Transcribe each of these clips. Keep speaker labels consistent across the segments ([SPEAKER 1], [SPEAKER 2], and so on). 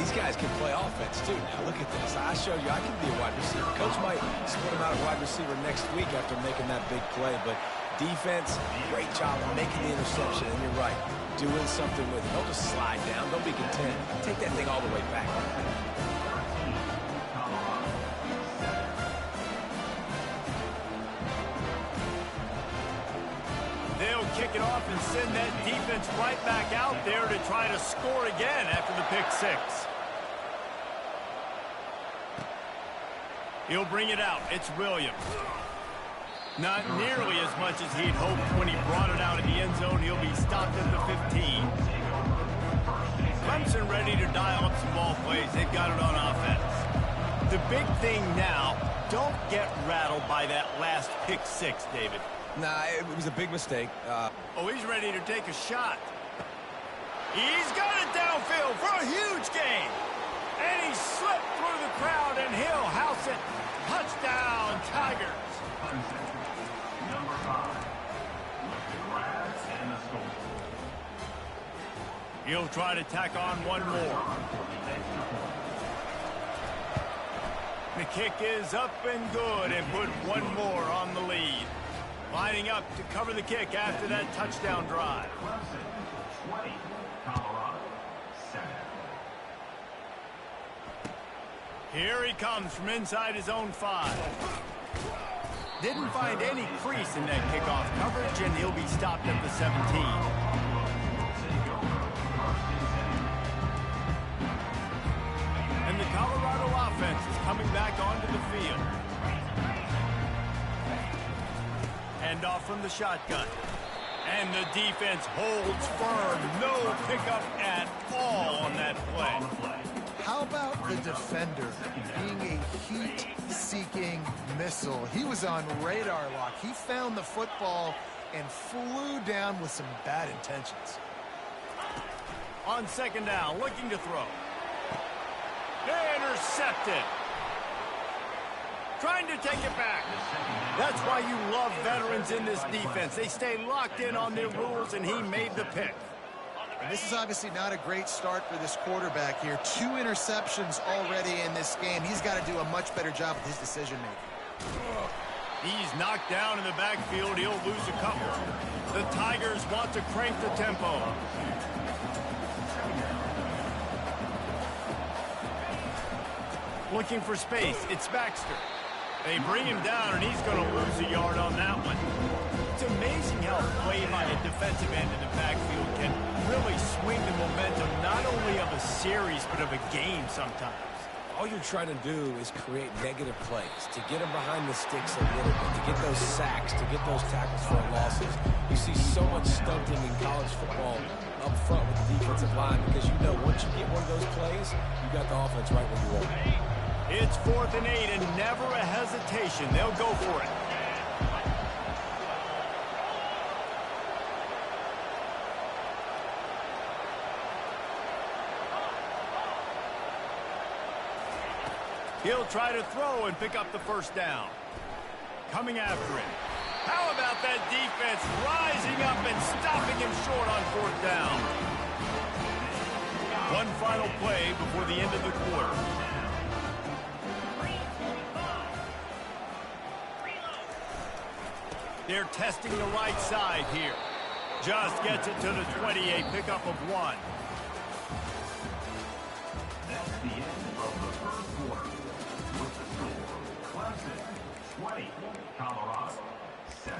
[SPEAKER 1] these guys can play offense, too. Now, look at this. I showed you I can be a wide receiver. Coach might split him out at wide receiver next week after making that big play, but defense, great job of making the interception, and you're right, doing something with it. Don't just slide down. Don't be content. Take that thing all the way back.
[SPEAKER 2] They'll kick it off and send that defense right back out there to try to score again after the pick six. He'll bring it out. It's Williams. Not nearly as much as he'd hoped when he brought it out in the end zone. He'll be stopped at the 15. Clemson ready to dial up some ball plays. They've got it on offense. The big thing now, don't get rattled by that last pick six, David.
[SPEAKER 1] Nah, it was a big mistake.
[SPEAKER 2] Oh, he's ready to take a shot. He's got it downfield for a huge gain. And he slipped through the crowd, and he'll house it. Touchdown, Tigers. He'll try to tack on one more. The kick is up and good, and put one more on the lead. Lining up to cover the kick after that touchdown drive. Here he comes from inside his own 5. Didn't find any crease in that kickoff coverage, and he'll be stopped at the 17. And the Colorado offense is coming back onto the field. Hand off from the shotgun. And the defense holds firm. No pickup at all on that play.
[SPEAKER 3] How about the defender being a heat-seeking missile? He was on radar lock. He found the football and flew down with some bad intentions.
[SPEAKER 2] On second down, looking to throw. Intercepted. Trying to take it back. That's why you love veterans in this defense. They stay locked in on their rules, and he made the pick.
[SPEAKER 3] And this is obviously not a great start for this quarterback here. 2 interceptions already in this game. He's got to do a much better job with his decision-making.
[SPEAKER 2] He's knocked down in the backfield. He'll lose a couple. The Tigers want to crank the tempo. Looking for space. It's Baxter. They bring him down, and he's going to lose a yard on that one. It's amazing how play by a defensive end in the backfield can really swing the momentum not only of a series but of a game sometimes.
[SPEAKER 1] All you're trying to do is create negative plays, to get them behind the sticks a little bit, to get those sacks, to get those tackles for losses. You see so much stunting in college football up front with the defensive line because you know once you get one of those plays, you got the offense right where you want it.
[SPEAKER 2] It's 4th and 8 and never a hesitation. They'll go for it. He'll try to throw and pick up the first down. Coming after him. How about that defense rising up and stopping him short on 4th down? One final play before the end of the quarter. They're testing the right side here. Just gets it to the 20, a pickup of 1.
[SPEAKER 4] That's the end of the first quarter. With the score, Clemson 20, Colorado 7.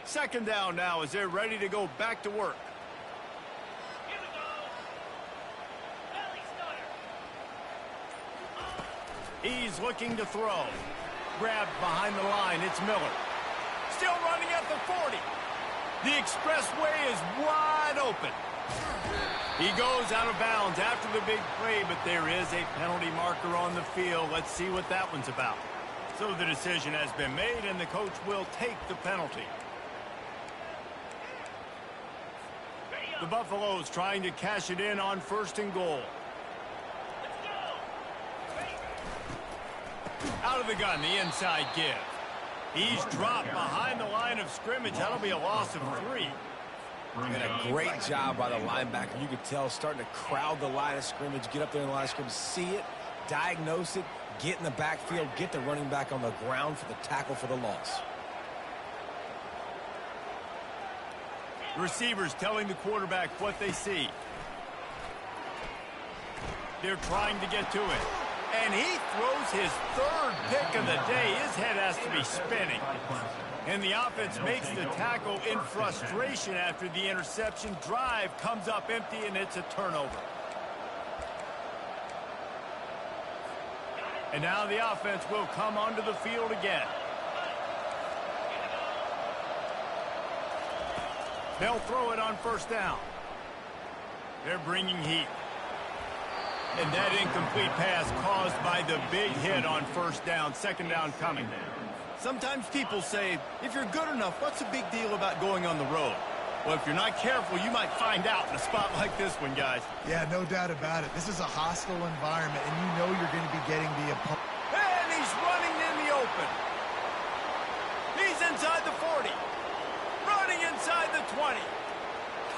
[SPEAKER 2] Second down now as they're ready to go back to work. He's looking to throw. Grabbed behind the line. It's Miller. Still running at the 40. The expressway is wide open. He goes out of bounds after the big play, but there is a penalty marker on the field. Let's see what that one's about. So the decision has been made, and the coach will take the penalty. The Buffaloes trying to cash it in on 1st and goal. Out of the gun, the inside give. He's dropped behind the line of scrimmage. That'll be a loss of 3.
[SPEAKER 1] And a great job by the linebacker. You could tell starting to crowd the line of scrimmage, get up there in the line of scrimmage, see it, diagnose it, get in the backfield, get the running back on the ground for the tackle for the loss.
[SPEAKER 2] Receivers telling the quarterback what they see. They're trying to get to it. And he throws his third pick of the day. His head has to be spinning. And the offense makes the tackle in frustration after the interception. Drive comes up empty, and it's a turnover. And now the offense will come onto the field again. They'll throw it on first down. They're bringing heat. And that incomplete pass caused by the big hit on first down. Second down coming. Sometimes people say, if you're good enough, what's the big deal about going on the road? Well, if you're not careful, you might find out in a spot like this one, guys.
[SPEAKER 3] Yeah, no doubt about it. This is a hostile environment, and you know you're going to be getting the opponent.
[SPEAKER 2] And he's running in the open. He's inside the 40. Running inside the 20.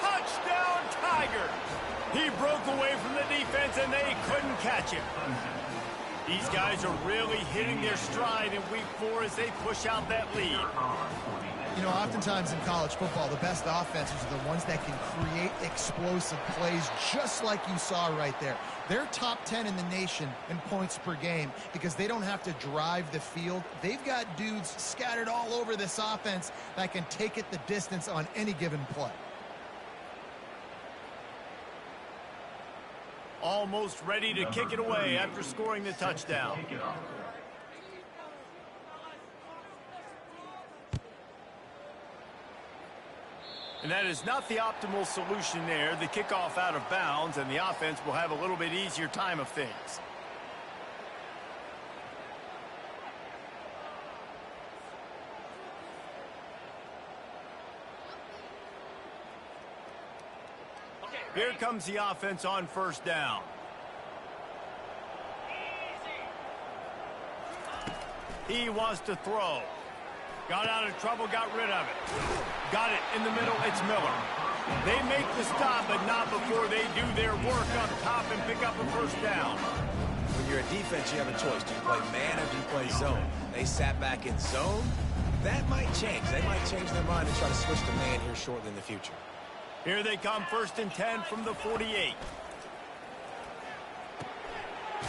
[SPEAKER 2] Touchdown, Tigers. He broke away from the defense, and they couldn't catch him. These guys are really hitting their stride in week 4 as they push out that lead.
[SPEAKER 3] You know, oftentimes in college football, the best offenses are the ones that can create explosive plays, just like you saw right there. They're top 10 in the nation in points per game because they don't have to drive the field. They've got dudes scattered all over this offense that can take it the distance on any given play.
[SPEAKER 2] Almost ready to kick it away after scoring the touchdown. And that is not the optimal solution there. The kickoff out of bounds, and the offense will have a little bit easier time of things. Here comes the offense on first down. He wants to throw. Got out of trouble, got rid of it. Got it in the middle, it's Miller. They make the stop, but not before they do their work up top and pick up a first down.
[SPEAKER 1] When you're a defense, you have a choice. Do you play man or do you play zone? They sat back in zone. That might change. They might change their mind and try to switch to man here shortly in the future.
[SPEAKER 2] Here they come, 1st and 10 from the 48.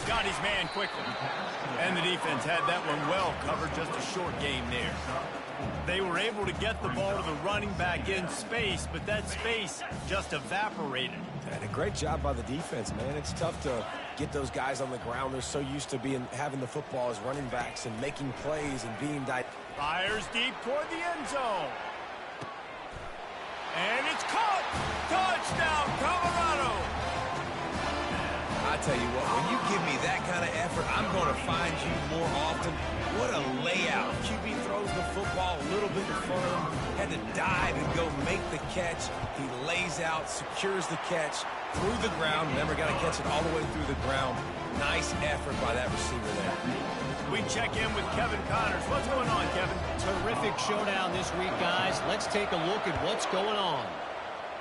[SPEAKER 2] Got his man quickly. And the defense had that one well covered, just a short game there. They were able to get the ball to the running back in space, but that space just evaporated.
[SPEAKER 1] And a great job by the defense, man. It's tough to get those guys on the ground. They're so used to having the football as running backs and making plays and being...
[SPEAKER 2] Fires deep toward the end zone. And it's caught! Touchdown, Colorado!
[SPEAKER 1] I tell you what, when you give me that kind of effort, I'm going to find you more often. What a layout. QB throws the football a little bit in front of him, had to dive and go make the catch. He lays out, secures the catch through the ground. Remember, got to catch it all the way through the ground. Nice effort by that receiver there.
[SPEAKER 2] We check in with Kevin Connors. What's going on, Kevin?
[SPEAKER 5] Terrific showdown this week, guys. Let's take a look at what's going on.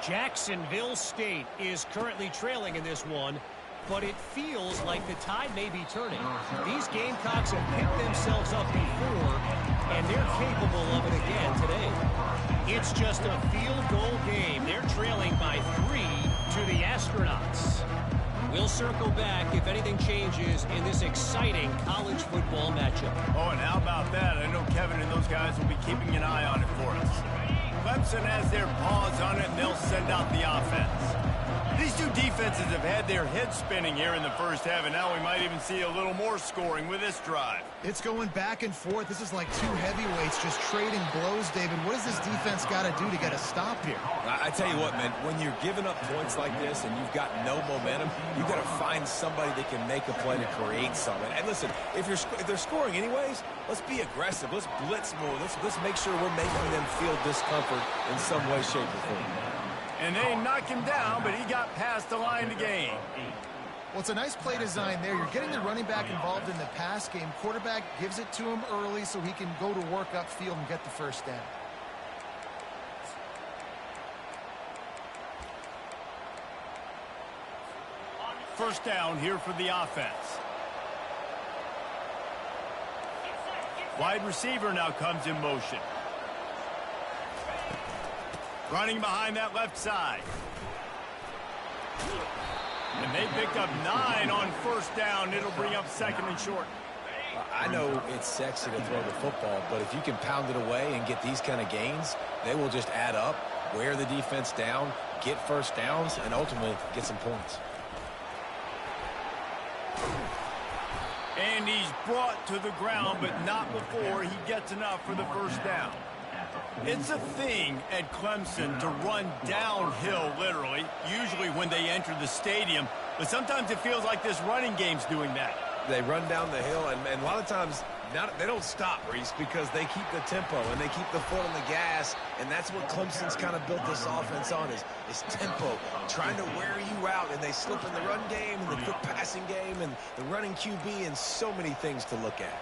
[SPEAKER 5] Jacksonville State is currently trailing in this one, but it feels like the tide may be turning. These Gamecocks have picked themselves up before, and they're capable of it again today. It's just a field goal game. They're trailing by 3 to the Astronauts. We'll circle back if anything changes in this exciting college football matchup.
[SPEAKER 2] Oh, and how about that? I know Kevin and those guys will be keeping an eye on it for us. Clemson has their paws on it, and they'll send out the offense. These two defenses have had their heads spinning here in the first half, and now we might even see a little more scoring with this drive.
[SPEAKER 3] It's going back and forth. This is like two heavyweights just trading blows, David. What does this defense got to do to get a stop here?
[SPEAKER 1] I tell you what, man, when you're giving up points like this and you've got no momentum, you've got to find somebody that can make a play to create something. And listen, if they're scoring anyways, let's be aggressive. Let's blitz more. Let's make sure we're making them feel discomfort in some way, shape, or form.
[SPEAKER 2] And they knocked him down, but he got past the line to gain.
[SPEAKER 3] Well, it's a nice play design there. You're getting the running back involved in the pass game. Quarterback gives it to him early so he can go to work upfield and get the first down.
[SPEAKER 2] first down here for the offense. Wide receiver now comes in motion. Running behind that left side. And they pick up 9 on first down. It'll bring up second and short.
[SPEAKER 1] I know it's sexy to throw the football, but if you can pound it away and get these kind of gains, they will just add up, wear the defense down, get first downs, and ultimately get some points.
[SPEAKER 2] And he's brought to the ground, but not before he gets enough for the first down. It's a thing at Clemson to run downhill, literally, usually when they enter the stadium. But sometimes it feels like this running game's doing that.
[SPEAKER 1] They run down the hill, and a lot of times they don't stop, Reese, because they keep the tempo and they keep the foot on the gas, and that's what Clemson's kind of built this offense on is tempo, trying to wear you out, and they slip in the run game and the quick passing game and the running QB and so many things to look at.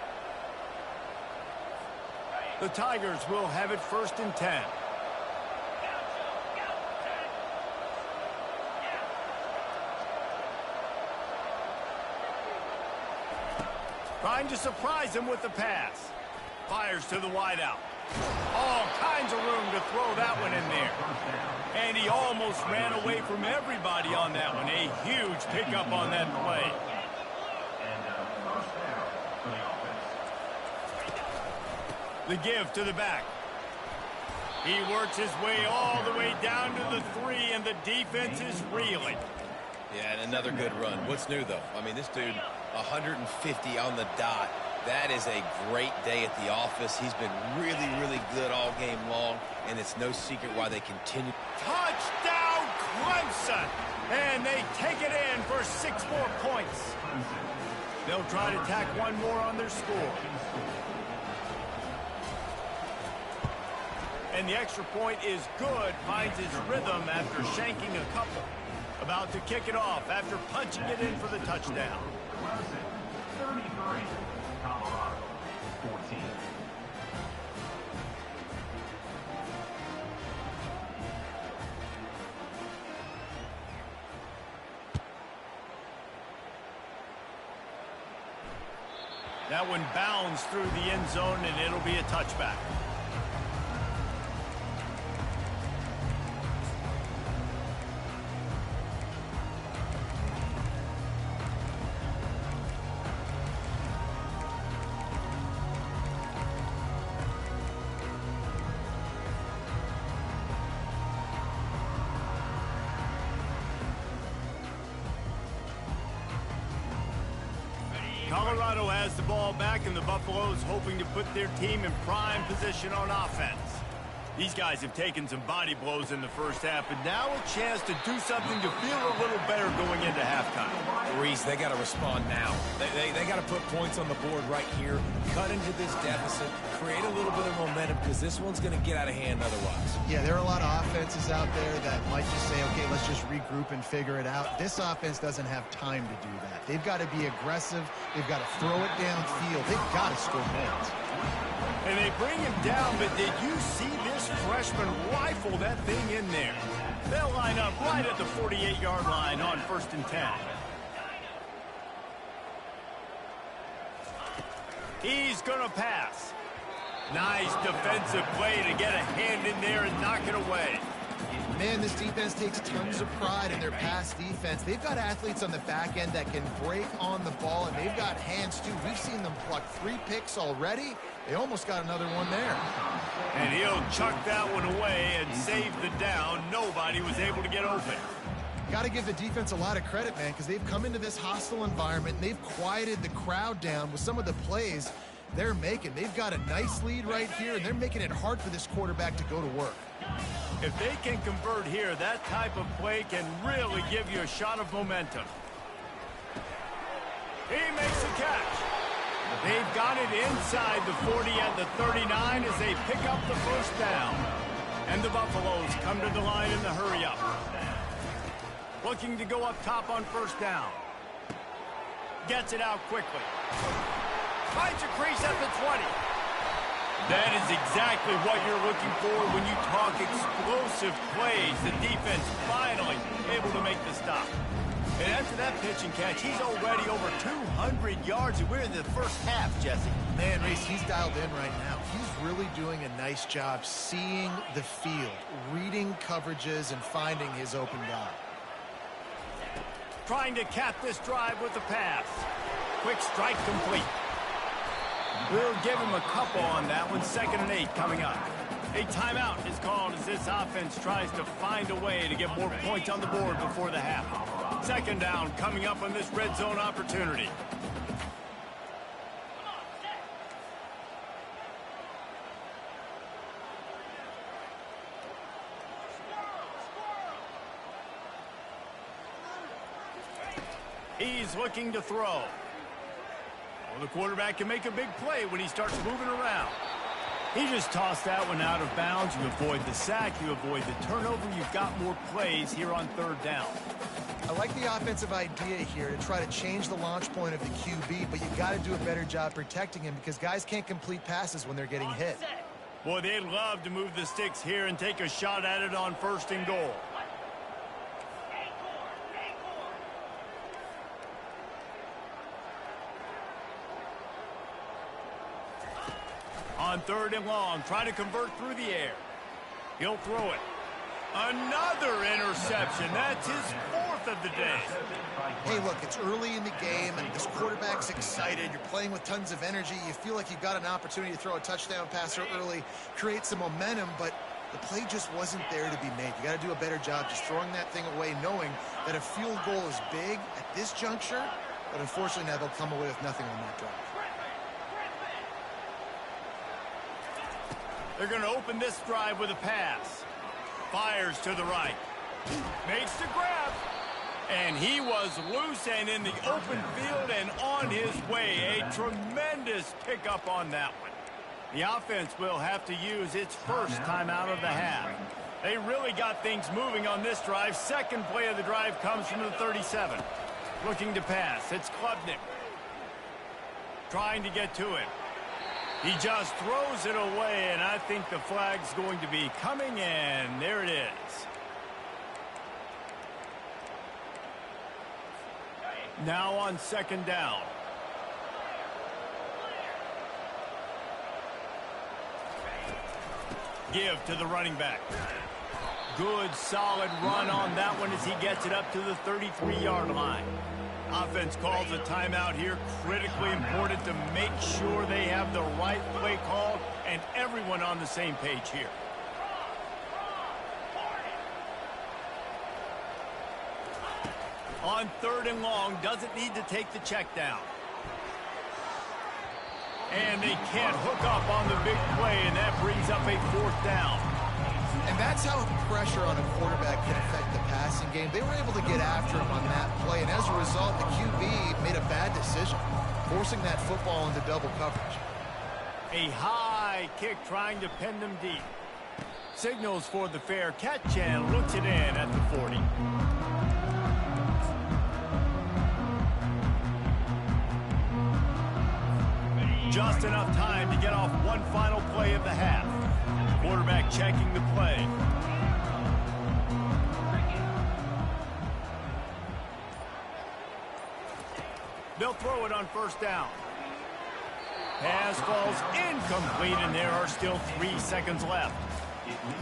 [SPEAKER 2] The Tigers will have it first and 10. Trying to surprise him with the pass. Fires to the wideout. All kinds of room to throw that one in there. And he almost ran away from everybody on that one. A huge pickup on that play. The give to the back. He works his way all the way down to the 3, and the defense is reeling.
[SPEAKER 1] Yeah, and another good run. What's new, though? I mean, this dude, 150 on the dot. That is a great day at the office. He's been really, really good all game long, and it's no secret why they continue.
[SPEAKER 2] Touchdown, Clemson! And they take it in for 6 more points. They'll try to tack one more on their score. And the extra point is good. Finds his rhythm after shanking a couple. About to kick it off after punching it in for the touchdown.
[SPEAKER 4] 33, Colorado, 14.
[SPEAKER 2] That one bounds through the end zone, and it'll be a touchback. Colorado has the ball back, and the Buffaloes hoping to put their team in prime position on offense. These guys have taken some body blows in the first half, but now a chance to do something to feel a little better going into halftime.
[SPEAKER 1] Reese, they got to respond now. They got to put points on the board right here, cut into this deficit, create a little bit of momentum, because this one's going to get out of hand otherwise.
[SPEAKER 3] Yeah, there are a lot of offenses out there that might just say, okay, let's just regroup and figure it out. This offense doesn't have time to do that. They've got to be aggressive. They've got to throw it downfield. They've got to score points.
[SPEAKER 2] And they bring him down, but did you see this freshman rifle that thing in there? They'll line up right at the 48-yard line on first and 10. He's going to pass. Nice defensive play to get a hand in there and knock it away.
[SPEAKER 3] Man, this defense takes tons of pride in their pass defense. They've got athletes on the back end that can break on the ball, and they've got hands, too. We've seen them pluck 3 picks already. They almost got another one there.
[SPEAKER 2] And he'll chuck that one away and save the down. Nobody was able to get open.
[SPEAKER 3] Got to give the defense a lot of credit, man, because they've come into this hostile environment, and they've quieted the crowd down with some of the plays they're making. They've got a nice lead right here, and they're making it hard for this quarterback to go to work.
[SPEAKER 2] If they can convert here, that type of play can really give you a shot of momentum. He makes a catch. They've got it inside the 40 at the 39 as they pick up the first down. And the Buffaloes come to the line in the hurry-up. Looking to go up top on first down. Gets it out quickly. Finds a crease at the 20. That is exactly what you're looking for when you talk explosive plays. The defense finally able to make the stop. And after that pitch and catch, he's already over 200 yards, and we're in the first half, Jesse.
[SPEAKER 3] Man, Reese, he's dialed in right now. He's really doing a nice job seeing the field, reading coverages, and finding his open guy.
[SPEAKER 2] Trying to cap this drive with a pass. Quick strike complete. We'll give him a couple on that one. 2nd and 8 coming up. A timeout is called as this offense tries to find a way to get more points on the board before the half. 2nd down coming up on this red zone opportunity. He's looking to throw. Well, the quarterback can make a big play when he starts moving around. He just tossed that one out of bounds. You avoid the sack, you avoid the turnover. You've got more plays here on 3rd down.
[SPEAKER 3] I like the offensive idea here to try to change the launch point of the QB, but you got to do a better job protecting him because guys can't complete passes when they're getting hit.
[SPEAKER 2] Boy, they'd love to move the sticks here and take a shot at it on 1st and goal. On 3rd and long, trying to convert through the air. He'll throw it. Another interception. That's his 4th of the day.
[SPEAKER 3] Hey, look, it's early in the game, and this quarterback's excited. You're playing with tons of energy. You feel like you've got an opportunity to throw a touchdown pass early, create some momentum, but the play just wasn't there to be made. You got to do a better job just throwing that thing away, knowing that a field goal is big at this juncture, but unfortunately now they'll come away with nothing on that drive.
[SPEAKER 2] They're going to open this drive with a pass. Fires to the right. Makes the grab. And he was loose and in the open field and on his way. A tremendous pickup on that one. The offense will have to use its first timeout of the half. They really got things moving on this drive. 2nd play of the drive comes from the 37. Looking to pass. It's Klubnik. Trying to get to him. He just throws it away, and I think the flag's going to be coming, and there it is. Now on 2nd down. Give to the running back. Good, solid run on that one as he gets it up to the 33-yard line. Offense calls a timeout here. Critically important to make sure they have the right play called and everyone on the same page here. On 3rd and long, doesn't need to take the check down. And they can't hook up on the big play, and that brings up a 4th down.
[SPEAKER 3] And that's how pressure on a quarterback can affect the passing game. They were able to get after him on that play, and as a result, the QB made a bad decision, forcing that football into double coverage.
[SPEAKER 2] A high kick trying to pin them deep. Signals for the fair catch and looks it in at the 40. Just enough time to get off one final play of the half. Quarterback checking the play. They'll throw it on 1st down. Pass falls incomplete, and there are still 3 seconds left.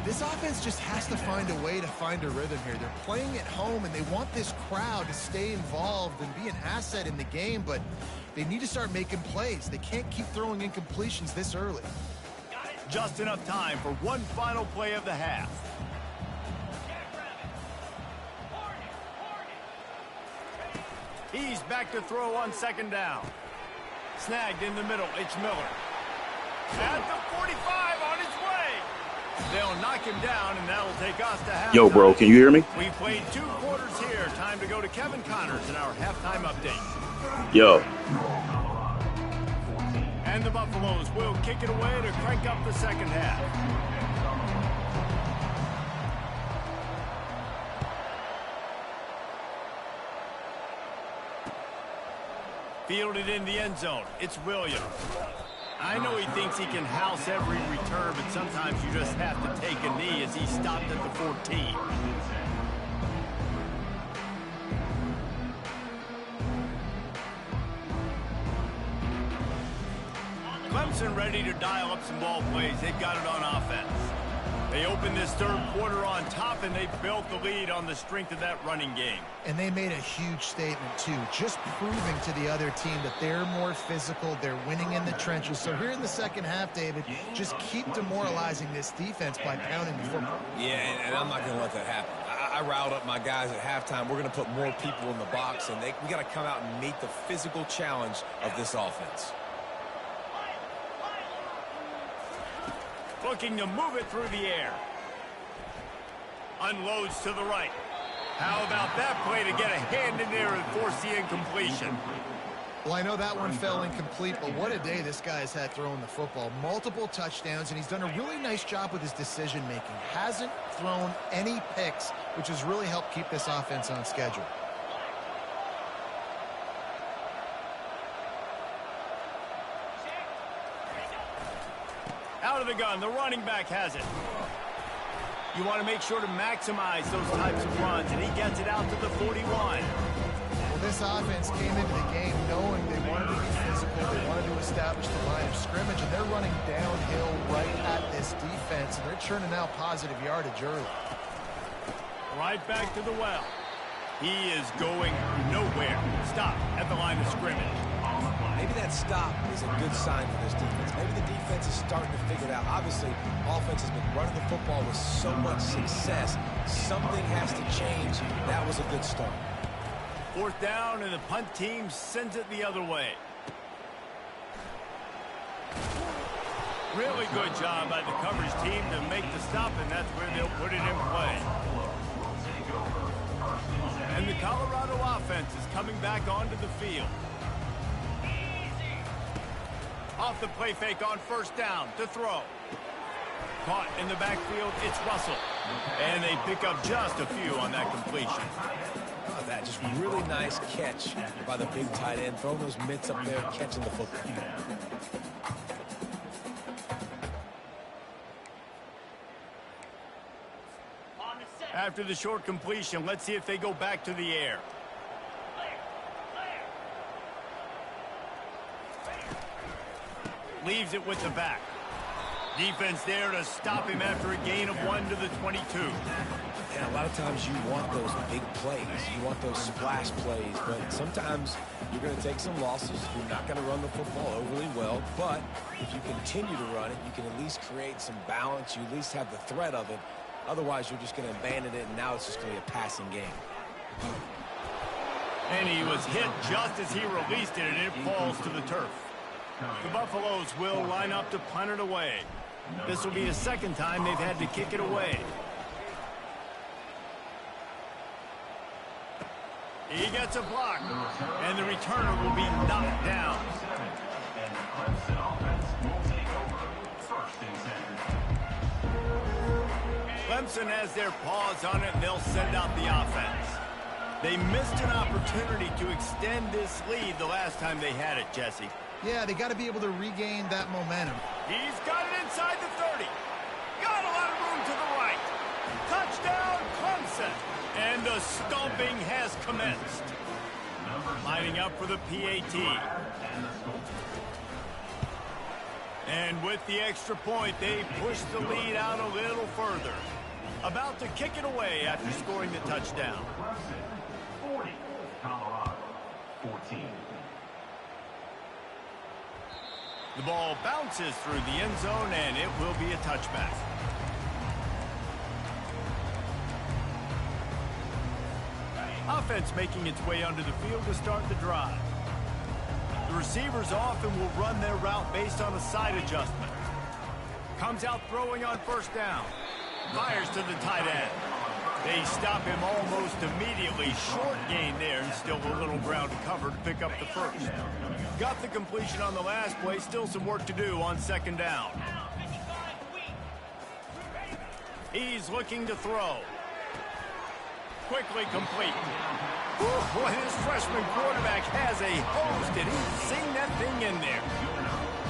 [SPEAKER 3] This offense just has to find a way to find a rhythm here. They're playing at home, and they want this crowd to stay involved and be an asset in the game, but they need to start making plays. They can't keep throwing incompletions this early.
[SPEAKER 2] Just enough time for one final play of the half. He's back to throw on 2nd down. Snagged in the middle. It's Miller. At the 45 on his way. They'll knock him down, and that'll take us to halftime.
[SPEAKER 6] Yo, bro, can you hear me?
[SPEAKER 2] We've played 2 quarters here. Time to go to Kevin Connors in our halftime update.
[SPEAKER 6] Yo.
[SPEAKER 2] And the Buffaloes will kick it away to crank up the 2nd half. Fielded in the end zone. It's Williams. I know he thinks he can house every return, but sometimes you just have to take a knee as he stopped at the 14. Clemson ready to dial up some ball plays. They've got it on offense. They opened this third quarter on top, and they built the lead on the strength of that running game.
[SPEAKER 3] And they made a huge statement, too, just proving to the other team that they're more physical, they're winning in the trenches. So here in the second half, David, just keep demoralizing this defense by pounding the football.
[SPEAKER 1] Yeah, and I'm not going to let that happen. I riled up my guys at halftime. We're going to put more people in the box, and we got to come out and meet the physical challenge of this offense.
[SPEAKER 2] Looking to move it through the air. Unloads to the right. How about that play to get a hand in there and force the incompletion?
[SPEAKER 3] Well, I know that one fell incomplete, but what a day this guy has had throwing the football. Multiple touchdowns, and he's done a really nice job with his decision-making. Hasn't thrown any picks, which has really helped keep this offense on schedule.
[SPEAKER 2] Out of the gun, the running back has it. You want to make sure to maximize those types of runs, and he gets it out to the 41.
[SPEAKER 3] Well, this offense came into the game knowing they wanted to be physical, they wanted to establish the line of scrimmage, and they're running downhill right at this defense, and they're churning out positive yardage early.
[SPEAKER 2] Right back to the well. He is going nowhere. Stop at the line of scrimmage.
[SPEAKER 1] Maybe that stop is a good sign for this defense. Maybe the defense is starting to figure it out. Obviously, offense has been running the football with so much success. Something has to change. That was a good start.
[SPEAKER 2] Fourth down, and the punt team sends it the other way. Really good job by the coverage team to make the stop, and that's where they'll put it in play. And the Colorado offense is coming back onto the field. Off the play fake on first down to throw. Caught in the backfield, it's Russell. And they pick up just a few on that completion.
[SPEAKER 1] How about that? Just really nice catch by the big tight end. Throwing those mitts up there, catching the football.
[SPEAKER 2] After the short completion, let's see if they go back to the air. Leaves it with the back. Defense there to stop him after a gain of 1 to the 22.
[SPEAKER 1] Yeah, a lot of times you want those big plays. You want those splash plays, but sometimes you're going to take some losses. You're not going to run the football overly well, but if you continue to run it, you can at least create some balance. You at least have the threat of it. Otherwise, you're just going to abandon it, and now it's just going to be a passing game.
[SPEAKER 2] And he was hit just as he released it, and it falls to the turf. The Buffaloes will line up to punt it away. This will be the second time they've had to kick it away. He gets a block, and the returner will be knocked down.
[SPEAKER 4] And the Clemson offense will take over first and 10.
[SPEAKER 2] Clemson has their paws on it, and they'll send out the offense. They missed an opportunity to extend this lead the last time they had it, Jesse.
[SPEAKER 3] Yeah, they got to be able to regain that momentum.
[SPEAKER 2] He's got it inside the 30. Got a lot of room to the right. Touchdown, Clemson. And the stomping has commenced. Lining up for the PAT. And with the extra point, they push the lead out a little further. About to kick it away after scoring the touchdown.
[SPEAKER 4] 40, Colorado 14.
[SPEAKER 2] The ball bounces through the end zone, and it will be a touchback. Offense making its way onto the field to start the drive. The receivers often will run their route based on a side adjustment. Comes out throwing on first down. Fires to the tight end. They stop him almost immediately. Short gain there, and still a little ground to cover to pick up the first. Got the completion on the last play. Still some work to do on second down. He's looking to throw. Quickly complete. Boy, this freshman quarterback has a hose. Did he sing that thing in there?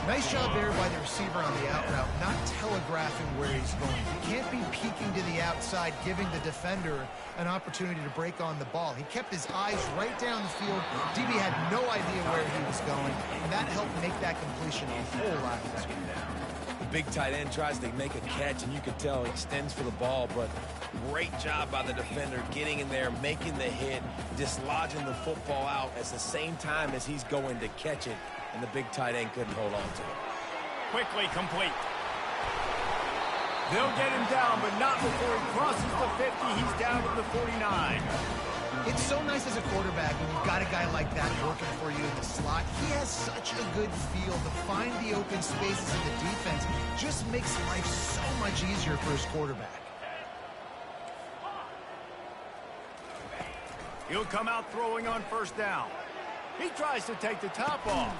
[SPEAKER 3] Nice job there by the receiver on the out route, not telegraphing where he's going. He can't be peeking to the outside, giving the defender an opportunity to break on the ball. He kept his eyes right down the field. DB had no idea where he was going, and that helped make that completion a whole lot easier.
[SPEAKER 1] The big tight end tries to make a catch, and you can tell he extends for the ball, but great job by the defender getting in there, making the hit, dislodging the football out at the same time as he's going to catch it, and the big tight end couldn't hold on to it.
[SPEAKER 2] Quickly complete. They'll get him down, but not before he crosses the 50. He's down to the 49.
[SPEAKER 3] It's so nice as a quarterback when you've got a guy like that working for you in the slot. He has such a good feel to find the open spaces in the defense. Just makes life so much easier for his quarterback.
[SPEAKER 2] He'll come out throwing on first down. He tries to take the top off.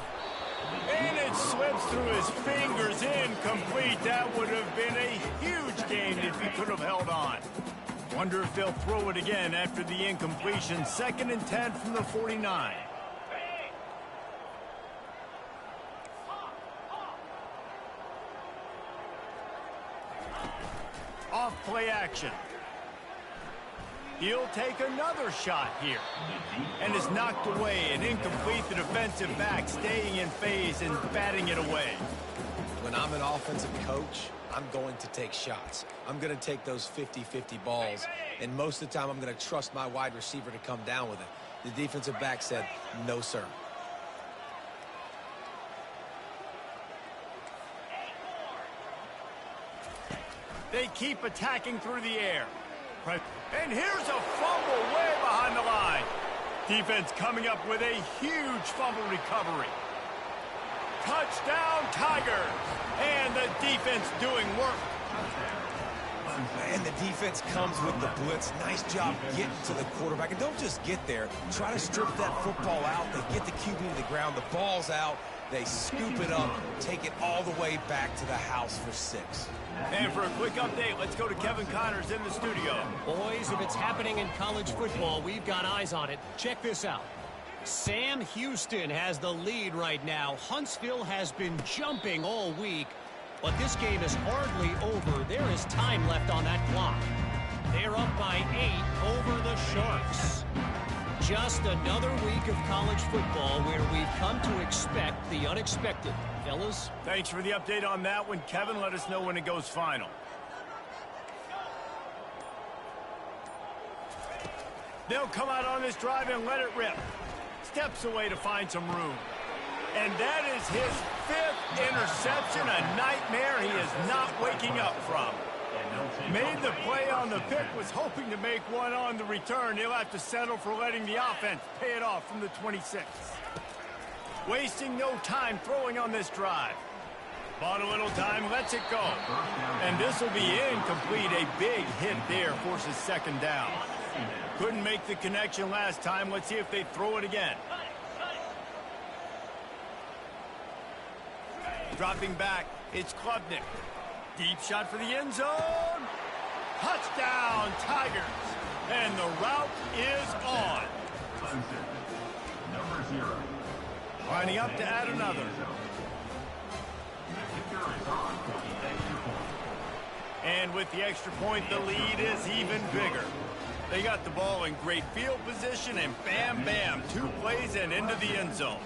[SPEAKER 2] And it slips through his fingers, incomplete. That would have been a huge gain if he could have held on. Wonder if they'll throw it again after the incompletion. 2nd and 10 from the 49. Off play action. He'll take another shot here. And is knocked away and incomplete. The defensive back staying in phase and batting it away.
[SPEAKER 1] When I'm an offensive coach, I'm going to take shots. I'm going to take those 50-50 balls, and most of the time I'm going to trust my wide receiver to come down with it. The defensive back said, no, sir.
[SPEAKER 2] They keep attacking through the air. And here's a fumble way behind the line. Defense coming up with a huge fumble recovery. Touchdown, Tigers. And the defense doing work.
[SPEAKER 1] And the defense comes with the blitz. Nice job getting to the quarterback. And don't just get there. Try to strip that football out. They get the QB to the ground. The ball's out. They scoop it up, take it all the way back to the house for 6.
[SPEAKER 2] And for a quick update, let's go to Kevin Connors in the studio.
[SPEAKER 5] Boys, if it's happening in college football, we've got eyes on it. Check this out. Sam Houston has the lead right now. Huntsville has been jumping all week, but this game is hardly over. There is time left on that clock. They're up by 8 over the Sharks. Just another week of college football where we've come to expect the unexpected. Fellas?
[SPEAKER 2] Thanks for the update on that one, Kevin. Let us know when it goes final. They'll come out on this drive and let it rip. Steps away to find some room. And that is his 5th interception, a nightmare he is not waking up from. Made the play on the pick, was hoping to make one on the return. He'll have to settle for letting the offense pay it off from the 26. Wasting no time throwing on this drive. Bought a little time, lets it go. And this will be incomplete. A big hit there forces 2nd down. Couldn't make the connection last time. Let's see if they throw it again. Dropping back, it's Klubnik. Deep shot for the end zone. Touchdown, Tigers. And the route is on.
[SPEAKER 4] Number 0.
[SPEAKER 2] Lining up to add another. And with the extra point, the lead is even bigger. They got the ball in great field position, and bam, bam, 2 plays and into the end zone.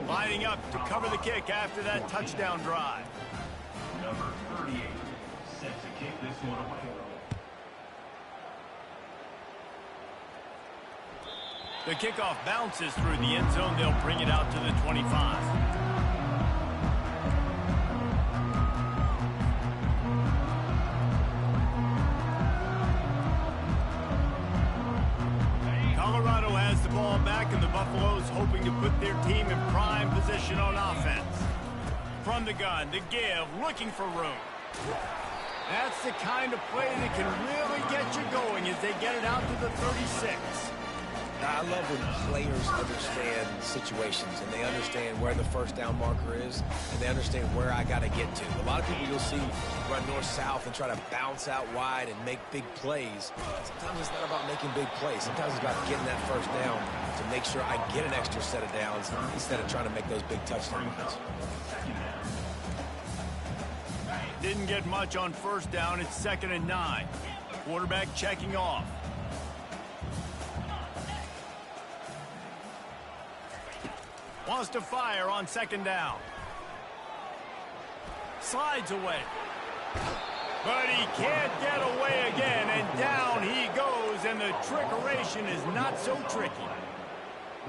[SPEAKER 2] Lining up to cover the kick after that touchdown drive.
[SPEAKER 4] Number 38, set to kick this one away.
[SPEAKER 2] The kickoff bounces through the end zone. They'll bring it out to the 25. Colorado has the ball back, and the Buffaloes hoping to put their team in prime position on offense. From the gun, the give, looking for room. That's the kind of play that can really get you going as they get it out to the 36.
[SPEAKER 1] I love when players understand situations and they understand where the first down marker is and they understand where I got to get to. A lot of people you'll see run north-south and try to bounce out wide and make big plays. Sometimes it's not about making big plays. Sometimes it's about getting that first down to make sure I get an extra set of downs instead of trying to make those big touchdown runs.
[SPEAKER 2] Didn't get much on first down. It's 2nd and 9. Quarterback checking off. Wants to fire on 2nd down. Slides away. But he can't get away again, and down he goes, and the trickeration is not so tricky.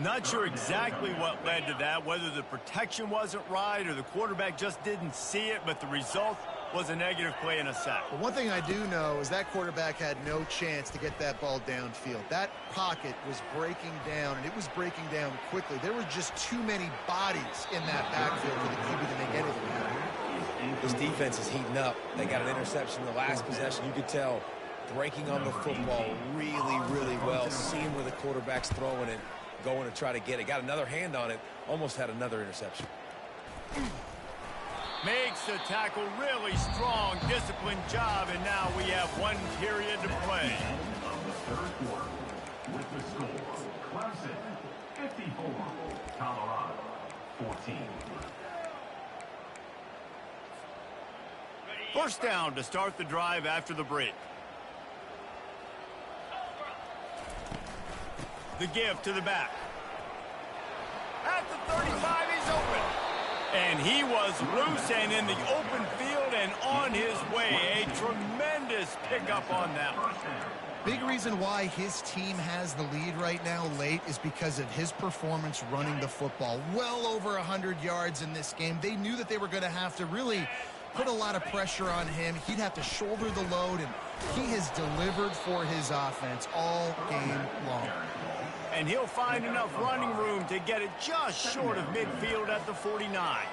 [SPEAKER 2] Not sure exactly what led to that, whether the protection wasn't right or the quarterback just didn't see it, but the result was a negative play and a sack.
[SPEAKER 3] But one thing I do know is that quarterback had no chance to get that ball downfield. That pocket was breaking down, and it was breaking down quickly. There were just too many bodies in that backfield for the QB to make anything happen.
[SPEAKER 1] This defense is heating up. They got an interception in the last possession. You could tell breaking on the football really, really well, seeing where the quarterback's throwing it, going to try to get it. Got another hand on it, almost had another interception.
[SPEAKER 2] Makes the tackle really strong, disciplined job, and now we have 1 period to play.
[SPEAKER 4] Of the 3rd quarter, with the score, Clemson 54, Colorado 14.
[SPEAKER 2] First down to start the drive after the break. The give to the back. At the 35, he's open. And he was loose and in the open field and on his way. A tremendous pickup on that one.
[SPEAKER 3] Big reason why his team has the lead right now late is because of his performance running the football. Well over 100 yards in this game. They knew that they were going to have to really put a lot of pressure on him. He'd have to shoulder the load, and he has delivered for his offense all game long.
[SPEAKER 2] And he'll find enough running room to get it just short of midfield at the 49.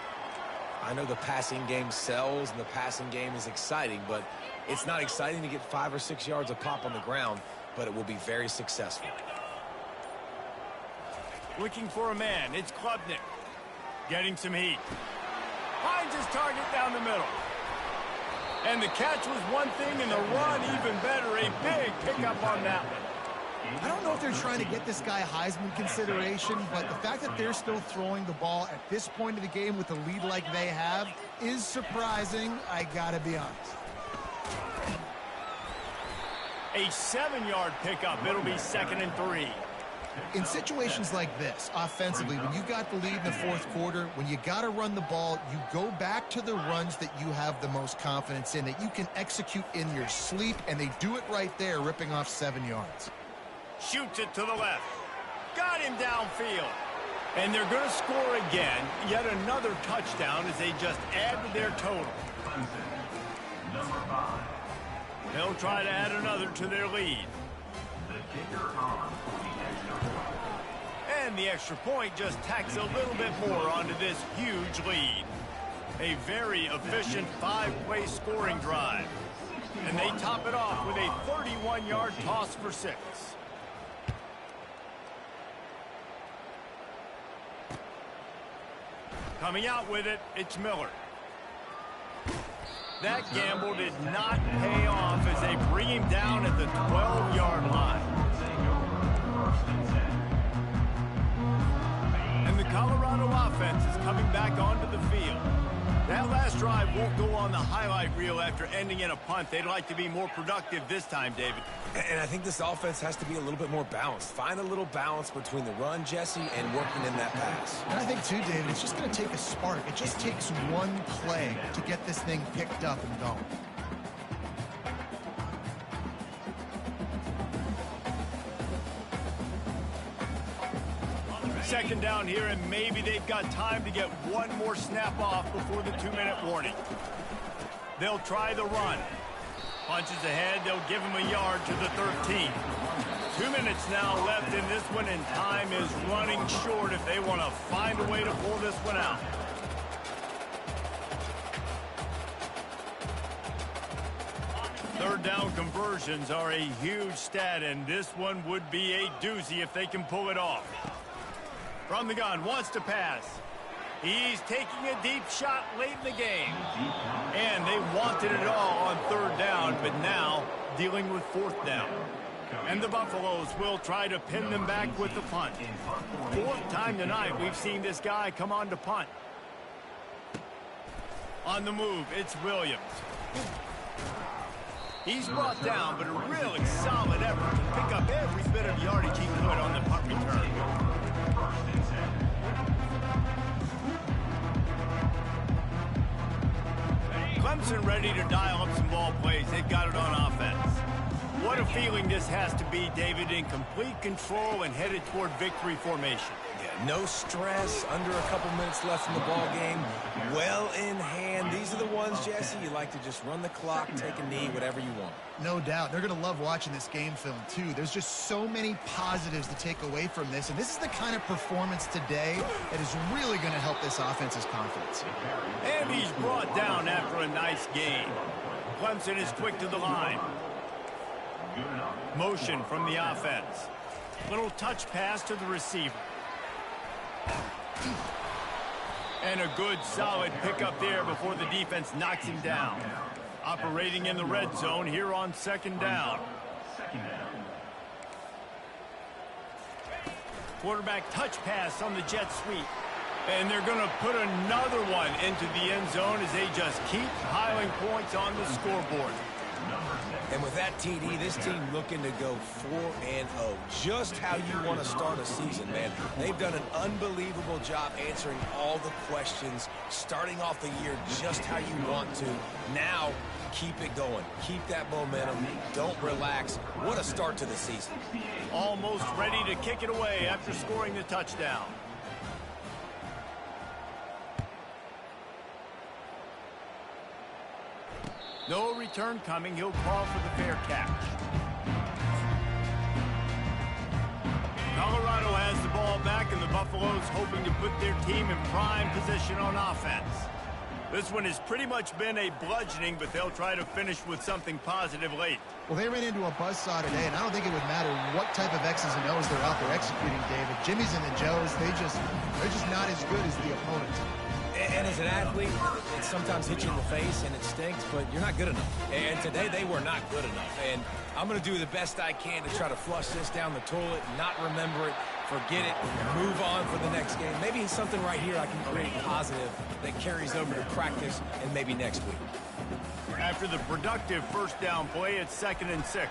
[SPEAKER 1] I know the passing game sells and the passing game is exciting, but it's not exciting to get 5 or 6 yards of pop on the ground, but it will be very successful.
[SPEAKER 2] Looking for a man. It's Klubnik. Getting some heat. Finds his target down the middle. And the catch was one thing and the run even better. A big pickup on that one.
[SPEAKER 3] I don't know if they're trying to get this guy Heisman consideration, but the fact that they're still throwing the ball at this point of the game with a lead like they have is surprising, I gotta be honest.
[SPEAKER 2] A 7-yard pickup. It'll be 2nd and 3.
[SPEAKER 3] In situations like this, offensively, when you've got the lead in the 4th quarter, when you got to run the ball, you go back to the runs that you have the most confidence in, that you can execute in your sleep, and they do it right there, ripping off 7 yards.
[SPEAKER 2] Shoots it to the left. Got him downfield. And they're going to score again. Yet another touchdown as they just add to their total.
[SPEAKER 4] Number 5.
[SPEAKER 2] They'll try to add another to their lead.
[SPEAKER 4] The kicker on for the extra point.
[SPEAKER 2] And the extra point just tacks a little bit more onto this huge lead. A very efficient 5-play scoring drive. And they top it off with a 31-yard toss for 6. Coming out with it, it's Miller. That gamble did not pay off as they bring him down at the 12-yard line. And the Colorado offense is coming back onto the field. That last drive won't go on the highlight reel after ending in a punt. They'd like to be more productive this time, David.
[SPEAKER 1] And I think this offense has to be a little bit more balanced. Find a little balance between the run, Jesse, and working in that pass.
[SPEAKER 3] And I think, too, David, it's just going to take a spark. It just takes one play to get this thing picked up and going.
[SPEAKER 2] Second down here, and maybe they've got time to get one more snap off before the 2-minute warning. They'll try the run. Punches ahead, they'll give him a yard to the 13. 2 minutes now left in this one, and time is running short if they want to find a way to pull this one out. Third down conversions are a huge stat, and this one would be a doozy if they can pull it off. From the gun, wants to pass. He's taking a deep shot late in the game. And they wanted it all on third down, but now dealing with fourth down. And the Buffaloes will try to pin them back with the punt. Fourth time tonight we've seen this guy come on to punt. On the move, it's Williams. He's brought down, but a really solid effort to pick up every bit of yardage he could on the punt return. Clemson ready to dial up some ball plays. They've got it on offense. What a feeling this has to be, David, in complete control and headed toward victory formation.
[SPEAKER 1] Yeah, no stress, under a couple minutes left in the ball game, well in hand. These are the ones, Jesse, you like to just run the clock, take a knee, whatever you want.
[SPEAKER 3] No doubt. They're going to love watching this game film, too. There's just so many positives to take away from this, and this is the kind of performance today that is really going to help this offense's confidence.
[SPEAKER 2] And he's brought down after a nice game. Clemson is quick to the line. Motion from the offense. Little touch pass to the receiver. And a good, solid pickup there before the defense knocks him down. Operating in the red zone here on second down. Quarterback touch pass on the jet sweep. And they're going to put another one into the end zone as they just keep piling points on the scoreboard.
[SPEAKER 1] And with that TD, this team looking to go 4-0. Just how you want to start a season, man. They've done an unbelievable job answering all the questions, starting off the year just how you want to. Now, keep it going. Keep that momentum. Don't relax. What a start to the season.
[SPEAKER 2] Almost ready to kick it away after scoring the touchdown. No return coming. He'll call for the fair catch. Colorado has the ball back, and the Buffaloes hoping to put their team in prime position on offense. This one has pretty much been a bludgeoning, but they'll try to finish with something positive late.
[SPEAKER 3] Well, they ran into a buzzsaw today, and I don't think it would matter what type of X's and O's they're out there executing, David. Jimmy's and the Joes, they're just not as good as the opponent.
[SPEAKER 1] And as an athlete, it sometimes hits you in the face and it stinks, but you're not good enough. And today they were not good enough. And I'm going to do the best I can to try to flush this down the toilet, not remember it, forget it, move on for the next game. Maybe it's something right here I can create positive that carries over to practice and maybe next week.
[SPEAKER 2] After the productive first down play, it's 2nd and 6.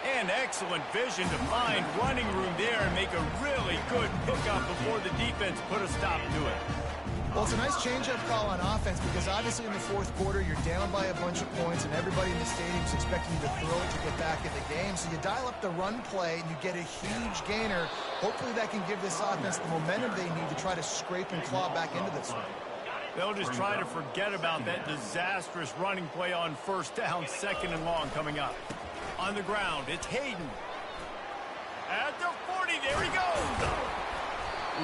[SPEAKER 2] And excellent vision to find running room there and make a really good pickup before the defense put a stop to it.
[SPEAKER 3] Well, it's a nice change-up call on offense because obviously in the fourth quarter you're down by a bunch of points and everybody in the stadium is expecting you to throw it to get back in the game. So you dial up the run play and you get a huge gainer. Hopefully that can give this offense the momentum they need to try to scrape and claw back into this one.
[SPEAKER 2] They'll just try to forget about that disastrous running play on first down, 2nd and long coming up. On the ground, it's Hayden. At the 40, there he goes.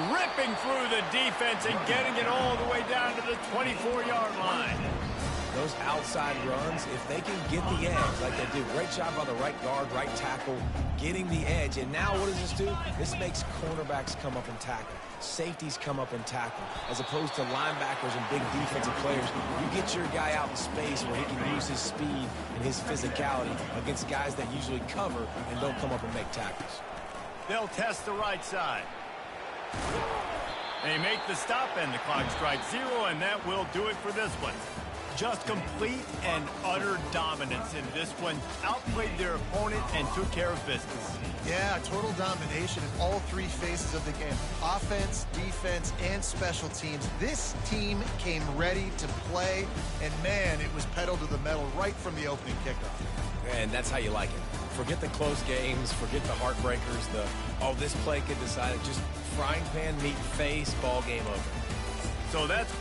[SPEAKER 2] Ripping through the defense and getting it all the way down to the 24-yard line.
[SPEAKER 1] Those outside runs, if they can get the edge, like they do, great job on the right guard, right tackle, getting the edge. And now what does this do? This makes cornerbacks come up and tackle. Safeties come up and tackle, as opposed to linebackers and big defensive players. You get your guy out in space where he can use his speed and his physicality against guys that usually cover and don't come up and make tackles.
[SPEAKER 2] They'll test the right side. They make the stop, and the clock strikes 0, and that will do it for this one. Just complete and utter dominance in this one. Outplayed their opponent and took care of business.
[SPEAKER 3] Yeah, total domination in all three phases of the game. Offense, defense, and special teams. This team came ready to play, and man, it was pedal to the metal right from the opening kickoff.
[SPEAKER 1] And that's how you like it. Forget the close games, forget the heartbreakers, oh, this play could decide it. Just frying pan, meat, face, ball game over.
[SPEAKER 2] So that's